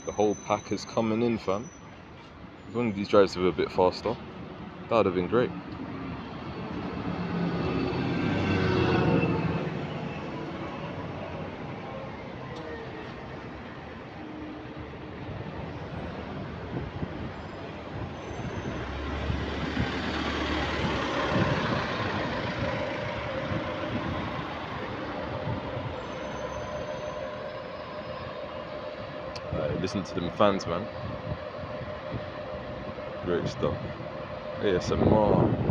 The whole pack is coming in, fam. If one of these drives were a bit faster, that would have been great. Listen to them fans, man. Great stuff. ASMR.